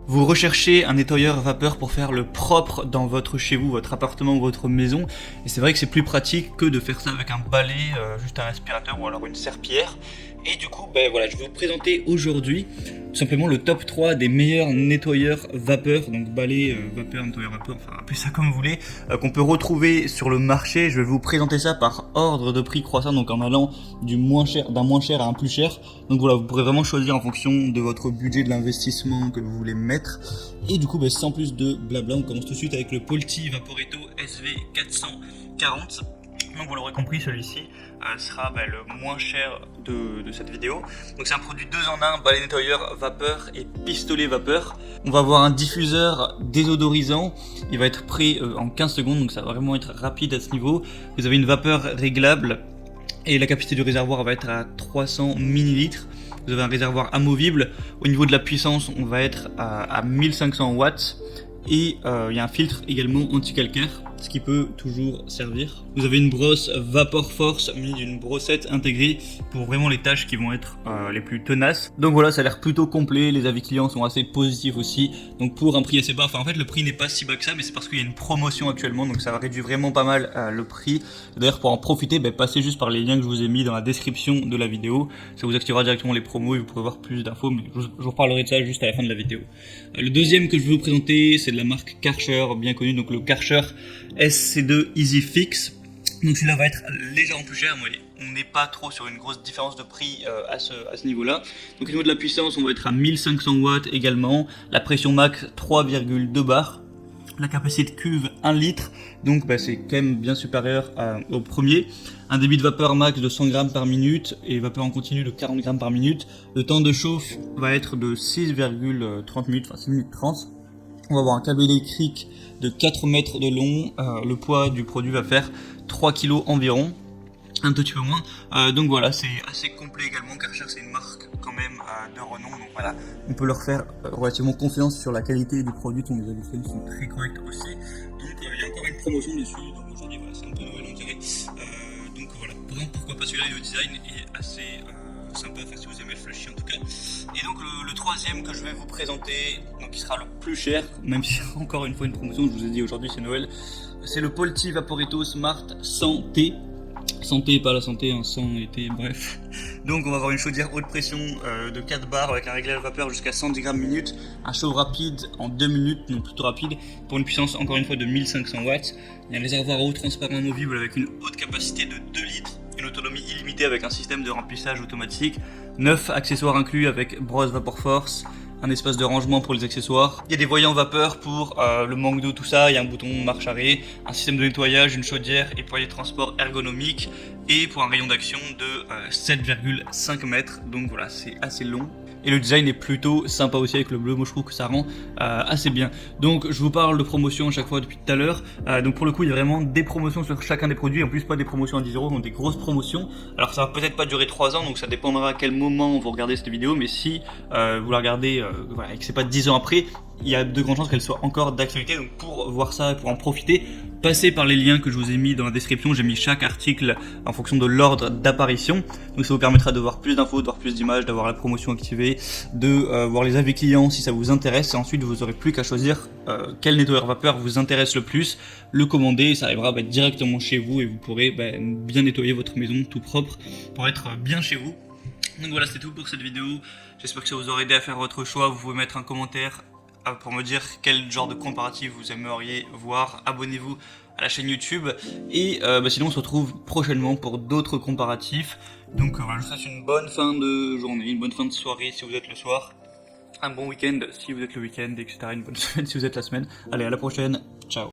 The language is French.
Vous recherchez un nettoyeur vapeur pour faire le propre dans votre chez vous, votre appartement ou votre maison. Et c'est vrai que c'est plus pratique que de faire ça avec un balai, juste un aspirateur ou alors une serpillière. Et du coup, voilà, je vais vous présenter aujourd'hui tout simplement le top 3 des meilleurs nettoyeurs vapeur, donc balai, vapeur, nettoyeur vapeur, enfin appelez ça comme vous voulez, qu'on peut retrouver sur le marché. Je vais vous présenter ça par ordre de prix croissant, donc en allant d'un moins cher à un plus cher. Donc voilà, vous pourrez vraiment choisir en fonction de votre budget, de l'investissement que vous voulez mettre. Et du coup, sans plus de blabla, on commence tout de suite avec le Polti Vaporetto SV440. Donc vous l'aurez compris, celui-ci sera le moins cher de cette vidéo. Donc c'est un produit 2 en 1, balai nettoyeur vapeur et pistolet vapeur. On va avoir un diffuseur désodorisant, il va être prêt en 15 secondes, donc ça va vraiment être rapide à ce niveau. Vous avez une vapeur réglable et la capacité du réservoir va être à 300 ml. Vous avez un réservoir amovible. Au niveau de la puissance, on va être à 1500 watts. Et il y a un filtre également anti-calcaire, ce qui peut toujours servir. Vous avez une brosse Vapor Force munie d'une brossette intégrée pour vraiment les tâches qui vont être les plus tenaces. Donc voilà, ça a l'air plutôt complet, les avis clients sont assez positifs aussi. Donc pour un prix assez bas, en fait le prix n'est pas si bas que ça, mais c'est parce qu'il y a une promotion actuellement, donc ça va réduire vraiment pas mal le prix. D'ailleurs pour en profiter, passez juste par les liens que je vous ai mis dans la description de la vidéo. Ça vous activera directement les promos et vous pourrez voir plus d'infos, mais je vous reparlerai de ça juste à la fin de la vidéo. Le deuxième que je vais vous présenter, c'est de la marque Karcher, bien connue, donc le Karcher SC2 Easy Fix. Donc celui-là va être légèrement plus cher, mais on n'est pas trop sur une grosse différence de prix à ce niveau-là. Donc au niveau de la puissance, on va être à 1500 watts également. La pression max 3,2 bars. La capacité de cuve 1 litre, donc c'est quand même bien supérieur au premier. Un débit de vapeur max de 100 grammes par minute et vapeur en continu de 40 grammes par minute. Le temps de chauffe va être de 6,30 minutes, enfin 6 minutes 30. On va avoir un câble électrique de 4 mètres de long. Le poids du produit va faire 3 kg environ, un tout petit peu moins. Donc voilà, c'est assez complet également. Karcher, c'est une marque quand même de renom, donc voilà, on peut leur faire relativement confiance sur la qualité du produit. Les avis sont très corrects aussi. Donc il y a encore une promotion dessus, donc aujourd'hui voilà, c'est un peu Noël on dirait. Donc voilà, pourquoi pas celui-là, le design est assez sympa, si vous aimez le flashy en tout cas. Et donc le troisième que je vais vous présenter, donc qui sera le plus cher, même si encore une fois une promotion, je vous ai dit aujourd'hui c'est Noël, c'est le Polti Vaporetto Smart Santé. Santé, pas la santé, sang été, bref. Donc on va avoir une chaudière haute pression de 4 bars avec un réglage vapeur jusqu'à 110 grammes minute, un chauffe rapide en 2 minutes, donc plutôt rapide, pour une puissance encore une fois de 1500 watts. Il y a un réservoir à eau transparent amovible avec une haute capacité de 2 litres, une autonomie illimitée avec un système de remplissage automatique, 9 accessoires inclus avec brosse Vapor Force, un espace de rangement pour les accessoires. Il y a des voyants vapeur pour le manque d'eau, tout ça. Il y a un bouton marche arrêt, un système de nettoyage, une chaudière et poignée de transport ergonomique. Et pour un rayon d'action de 7,5 mètres. Donc voilà, c'est assez long. Et le design est plutôt sympa aussi avec le bleu, moi je trouve que ça rend assez bien. Donc je vous parle de promotion à chaque fois depuis tout à l'heure. Donc pour le coup il y a vraiment des promotions sur chacun des produits, en plus pas des promotions à 10 €, donc des grosses promotions. Alors ça va peut-être pas durer 3 ans, donc ça dépendra à quel moment vous regardez cette vidéo, mais si vous la regardez et que c'est pas 10 ans après, il y a de grandes chances qu'elle soit encore d'actualité. Donc pour voir ça et pour en profiter, passez par les liens que je vous ai mis dans la description. J'ai mis chaque article en fonction de l'ordre d'apparition. Donc ça vous permettra de voir plus d'infos, de voir plus d'images, d'avoir la promotion activée, de voir les avis clients si ça vous intéresse. Et ensuite vous n'aurez plus qu'à choisir quel nettoyeur vapeur vous intéresse le plus, le commander et ça arrivera directement chez vous et vous pourrez bien nettoyer votre maison tout propre pour être bien chez vous. Donc voilà, c'est tout pour cette vidéo. J'espère que ça vous aura aidé à faire votre choix. Vous pouvez mettre un commentaire pour me dire quel genre de comparatif vous aimeriez voir. Abonnez-vous à la chaîne YouTube et sinon on se retrouve prochainement pour d'autres comparatifs. Donc voilà, je vous souhaite une bonne fin de journée, une bonne fin de soirée si vous êtes le soir, un bon week-end si vous êtes le week-end, etc. Une bonne semaine si vous êtes la semaine. Allez, à la prochaine, ciao.